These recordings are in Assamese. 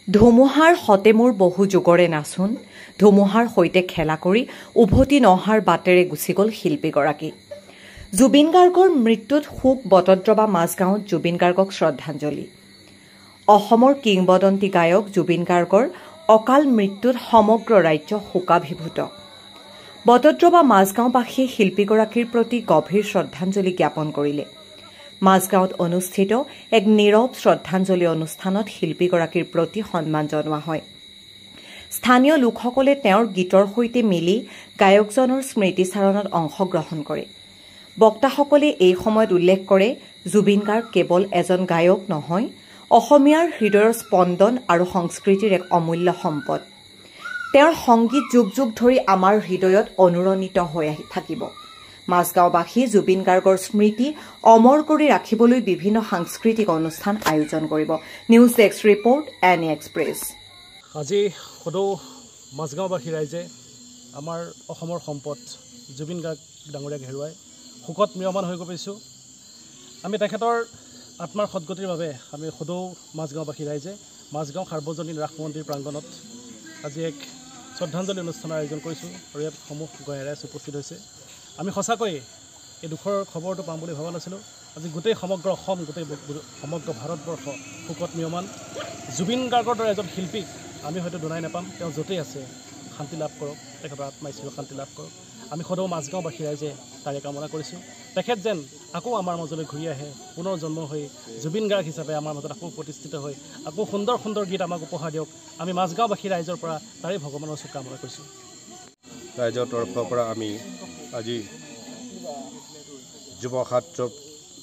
ধুমুহাৰ হতে মোৰ বহু যুগৰে নাচোন, ধুমুহাৰ সৈতে খেলা কৰি উভতি নহাৰ বাটেৰে গুচি গ'ল শিল্পীগৰাকী। জুবিন গাৰ্গৰ মৃত্যুত শোক বটদ্ৰৱা মাজগাঁৱত জুবিন গাৰ্গক শ্ৰদ্ধাঞ্জলি। অসমৰ কিংবদন্তি গায়ক জুবিন গাৰ্গৰ অকাল মৃত্যুত সমগ্ৰ ৰাজ্য শোকাভিভূত। বটদ্ৰৱা মাজগাঁওবাসীয়ে শিল্পীগৰাকীৰ প্ৰতি গভীৰ শ্ৰদ্ধাঞ্জলি জ্ঞাপন কৰিলে। মাজগাঁৱত অনুষ্ঠিত এক নীৰৱ শ্ৰদ্ধাঞ্জলি অনুষ্ঠানত শিল্পীগৰাকীৰ প্ৰতি সন্মান জনোৱা হয়। স্থানীয় লোকসকলে তেওঁৰ গীতৰ সৈতে মিলি গায়কজনৰ স্মৃতিচাৰণত অংশগ্ৰহণ কৰে। বক্তাসকলে এই সময়ত উল্লেখ কৰে, জুবিন গাৰ্গ কেৱল এজন গায়ক নহয়, অসমীয়াৰ হৃদয়ৰ স্পন্দন আৰু সংস্কৃতিৰ এক অমূল্য সম্পদ। তেওঁৰ সংগীত যুগ যুগ ধৰি আমাৰ হৃদয়ত অনুৰণিত হৈ থাকিব। মাজগাঁওবাসী জুবিন গাৰ্গৰ স্মৃতি অমৰ কৰি ৰাখিবলৈ বিভিন্ন সাংস্কৃতিক অনুষ্ঠান আয়োজন কৰিব। News desk report, any express. আজি সদৌ মাজগাঁওবাসী ৰাইজে আমাৰ অসমৰ সম্পদ জুবিন গাৰ্গ ডাঙৰীয়াক হেৰুৱাই শোকত ম্ৰিয়মান হৈ পৰিছোঁ। আমি তেখেতৰ আত্মাৰ সদগতিৰ বাবে আমি সদৌ মাজগাঁওবাসী ৰাইজে মাজগাঁও সাৰ্বজনীন ৰাস মন্দিৰ প্ৰাংগণত আজি এক শ্ৰদ্ধাঞ্জলি অনুষ্ঠানৰ আয়োজন কৰিছোঁ আৰু ইয়াত সমূহ গায়ক ৰাইজ উপস্থিত হৈছে। আমি সঁচাকৈয়ে এই দুখৰ খবৰটো পাম বুলি ভবা নাছিলোঁ। আজি গোটেই সমগ্ৰ অসম, গোটেই সমগ্ৰ ভাৰতবৰ্ষ শোকত ম্ৰিয়মান। জুবিন গাৰ্গৰ দৰে এজন শিল্পীক আমি হয়তো দুনাই নাপাম, তেওঁ য'তেই আছে শান্তি লাভ কৰক, তেখেতৰ আত্মাই চিৰ শান্তি লাভ কৰক। আমি সদৌ মাজগাঁওবাসী ৰাইজে তাৰে কামনা কৰিছোঁ। তেখেত যেন আকৌ আমাৰ মাজলৈ ঘূৰি আহে, পুনৰ জন্ম হৈ জুবিন গাৰ্গ হিচাপে আমাৰ মাজত আকৌ প্ৰতিষ্ঠিত হৈ আকৌ সুন্দৰ সুন্দৰ গীত আমাক উপহাৰ দিয়ক। আমি মাজগাঁওবাসী ৰাইজৰ পৰা তাৰে ভগৱানৰ ওচৰত কামনা কৰিছোঁ। ৰাইজৰ তৰফৰ পৰা আমি আজি যুৱ ছাত্ৰ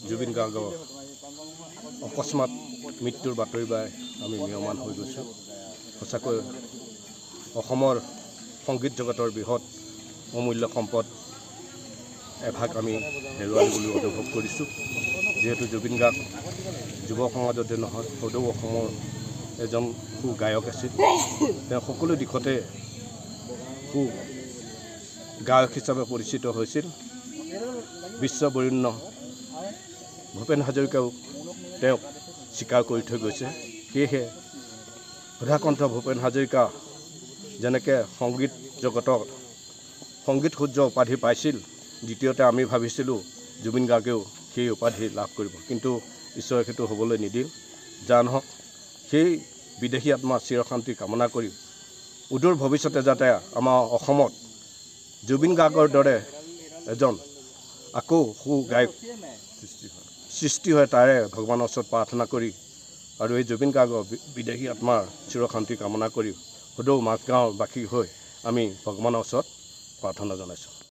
জুবিন গাৰ্গৰ অকস্মাত মৃত্যুৰ বাতৰি পাই আমি ম্ৰিয়মান হৈ গৈছোঁ। সঁচাকৈ অসমৰ সংগীত জগতৰ বৃহৎ অমূল্য সম্পদ এভাগ আমি হেৰুৱালো বুলি অনুভৱ কৰিছোঁ। যিহেতু জুবিন গাৰ্গ যুৱ সমাজতে নহয়, সদৌ অসমৰ এজন সু গায়ক আছিল। তেওঁ সকলো দিশতে সু গায়ক হিচাপে পৰিচিত হৈছিল। বিশ্ববৰেণ্য ভূপেন হাজৰিকাও তেওঁক স্বীকাৰ কৰি থৈ গৈছে। সেয়েহে সুধাকণ্ঠ ভূপেন হাজৰিকা যেনেকৈ সংগীত জগতৰ সংগীত সূৰ্য উপাধি পাইছিল, দ্বিতীয়তে আমি ভাবিছিলোঁ জুবিন গাৰ্গেও সেই উপাধি লাভ কৰিব, কিন্তু ঈশ্বৰে সেইটো হ'বলৈ নিদিল। যা নহওক, সেই বিদেশী আত্মাৰ চিৰশান্তি কামনা কৰি উদূৰ ভৱিষ্যতে যাতে আমাৰ অসমত জুবিন গাৰ্গৰ দৰে এজন আকৌ সু গায়ক সৃষ্টি হয়, তাৰে ভগৱানৰ ওচৰত প্ৰাৰ্থনা কৰি আৰু এই জুবিন গাৰ্গৰ বিদেশী আত্মাৰ চিৰশান্তি কামনা কৰি সদৌ মাজগাঁওবাসী হৈ আমি ভগৱানৰ ওচৰত প্ৰাৰ্থনা জনাইছোঁ।